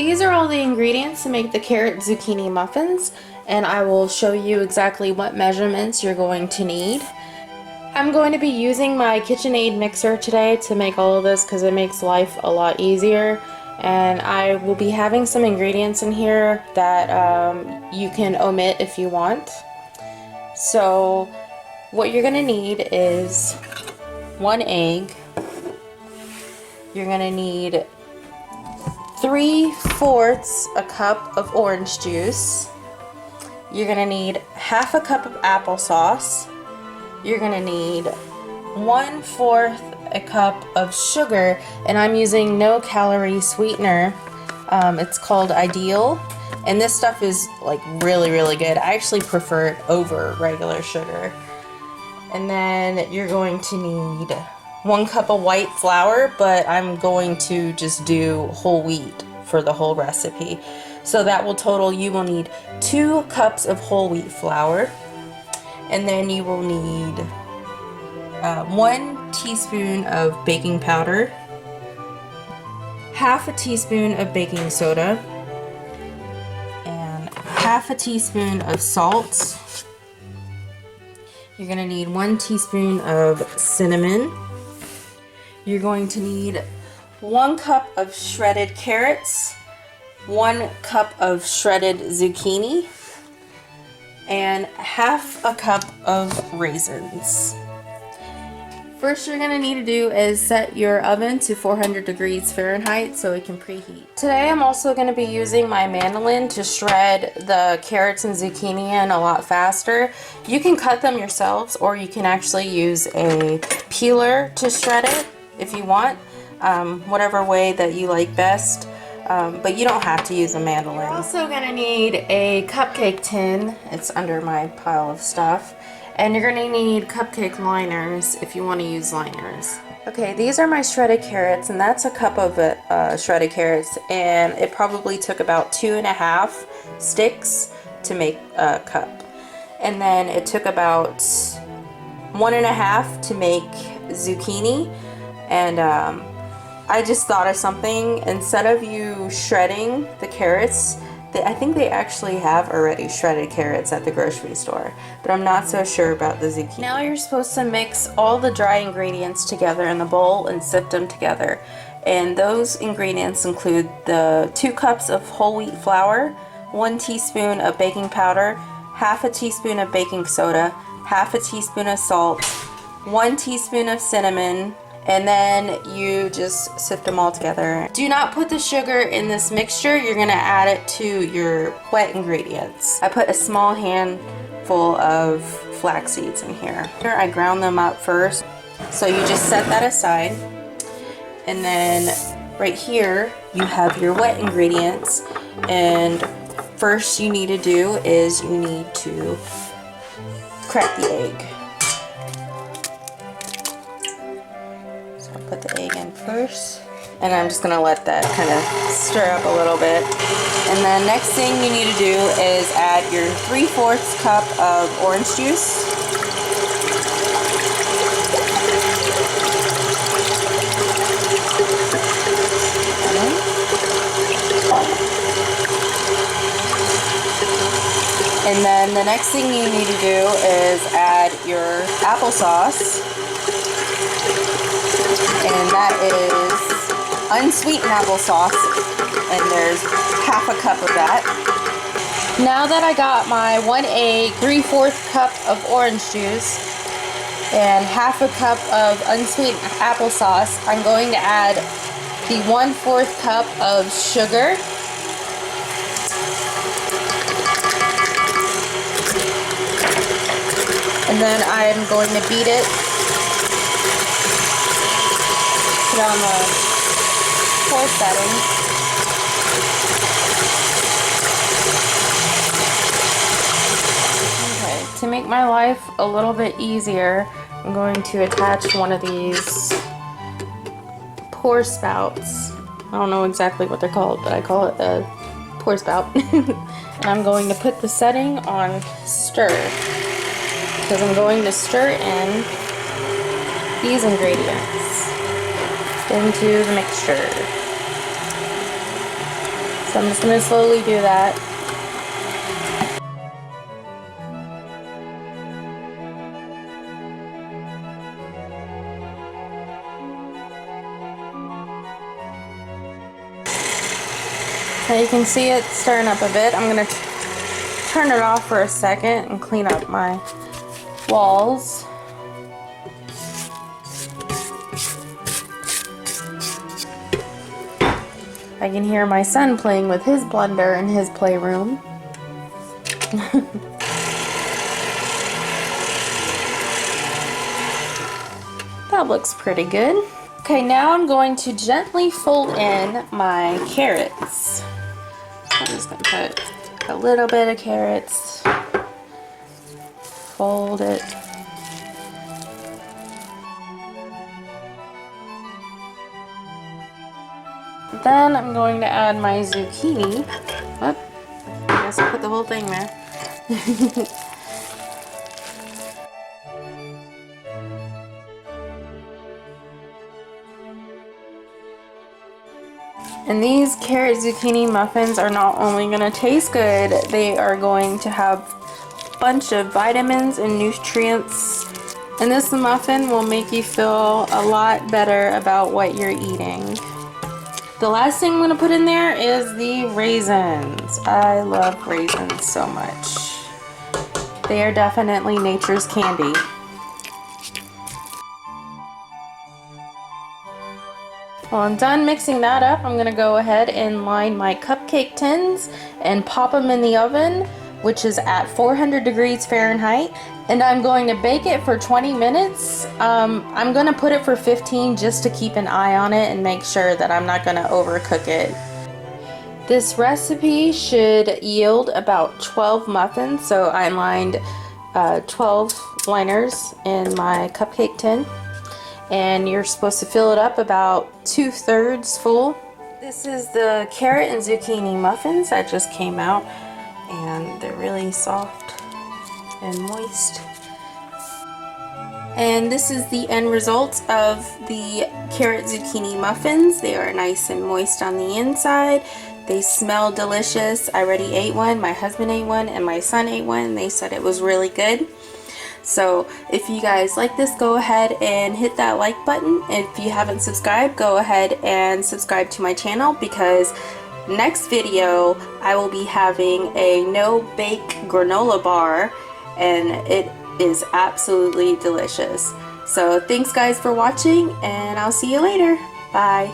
These are all the ingredients to make the carrot zucchini muffins, and I will show you exactly what measurements you're going to need. I'm going to be using my KitchenAid mixer today to make all of this because it makes life a lot easier, and I will be having some ingredients in here that you can omit if you want. So what you're going to need is 1 egg. You're going to need 3/4 a cup of orange juice. You're going to need 1/2 cup of applesauce. You're going to need 1/4 a cup of sugar, and I'm using no calorie sweetener. It's called Ideal, and this stuff is like really good. I actually prefer it over regular sugar. And then you're going to need 1 cup of white flour, but I'm going to just do whole wheat for the whole recipe. So that will total, you will need 2 cups of whole wheat flour. And then you will need 1 teaspoon of baking powder, 1/2 teaspoon of baking soda, and 1/2 teaspoon of salt. You're going to need 1 teaspoon of cinnamon. You're going to need 1 cup of shredded carrots, 1 cup of shredded zucchini, and 1/2 cup of raisins. First you're going to need to do is set your oven to 400 degrees Fahrenheit so it can preheat. Today I'm also going to be using my mandolin to shred the carrots and zucchini in a lot faster. You can cut them yourselves, or you can actually use a peeler to shred it if you want, whatever way that you like best. But you don't have to use a mandolin. You're also going to need a cupcake tin. It's under my pile of stuff. And you're going to need cupcake liners if you want to use liners. Okay, these are my shredded carrots, and that's a cup of shredded carrots, and it probably took about 2.5 sticks to make a cup. And then it took about 1.5 to make zucchini, and I just thought of something. Instead of you shredding the carrots, I think they actually have already shredded carrots at the grocery store, but I'm not so sure about the zucchini. Now you're supposed to mix all the dry ingredients together in the bowl and sift them together. And those ingredients include the 2 cups of whole wheat flour, 1 teaspoon of baking powder, 1/2 teaspoon of baking soda, 1/2 teaspoon of salt, 1 teaspoon of cinnamon, and then you just sift them all together. Do not put the sugar in this mixture. You're going to add it to your wet ingredients. I put a small handful of flax seeds in here. I ground them up first. So you just set that aside. And then right here you have your wet ingredients. And first you need to do is you need to crack the egg. Put the egg in first, and I'm just going to let that kind of stir up a little bit. And then next thing you need to do is add your 3/4 cup of orange juice. And then the next thing you need to do is add your applesauce. And that is unsweetened applesauce, and there's 1/2 cup of that. Now that I got my 1 egg, 3/4 cup of orange juice, and 1/2 cup of unsweetened applesauce, I'm going to add the 1/4 cup of sugar. And then I'm going to beat it. Put on the pour setting. Okay, to make my life a little bit easier, I'm going to attach one of these pour spouts. I don't know exactly what they're called, but I call it a pour spout. And I'm going to put the setting on stir, because I'm going to stir in these ingredients into the mixture. So I'm just going to slowly do that. So you can see it stirring up a bit. I'm going to turn it off for a second and clean up my walls. I can hear my son playing with his blender in his playroom. That looks pretty good. Okay, now I'm going to gently fold in my carrots. So I'm just going to put a little bit of carrots, fold it. Then I'm going to add my zucchini. Whoop, I guess I put the whole thing there. And these carrot zucchini muffins are not only going to taste good, they are going to have a bunch of vitamins and nutrients. And this muffin will make you feel a lot better about what you're eating. The last thing I'm going to put in there is the raisins. I love raisins so much. They are definitely nature's candy. Well, I'm done mixing that up. I'm going to go ahead and line my cupcake tins and pop them in the oven, which is at 400 degrees Fahrenheit. And I'm going to bake it for 20 minutes. I'm going to put it for 15 just to keep an eye on it and make sure that I'm not going to overcook it. This recipe should yield about 12 muffins, so I lined 12 liners in my cupcake tin. And you're supposed to fill it up about 2/3 full. This is the carrot and zucchini muffins that just came out, and they're really soft and moist. And this is the end result of the carrot zucchini muffins. They are nice and moist on the inside. They smell delicious. I already ate one, my husband ate one, and my son ate one, and they said it was really good. So if you guys like this, go ahead and hit that like button. If you haven't subscribed, go ahead and subscribe to my channel, because next video I will be having a no-bake granola bar, and it is absolutely delicious. So thanks guys for watching, and I'll see you later. Bye.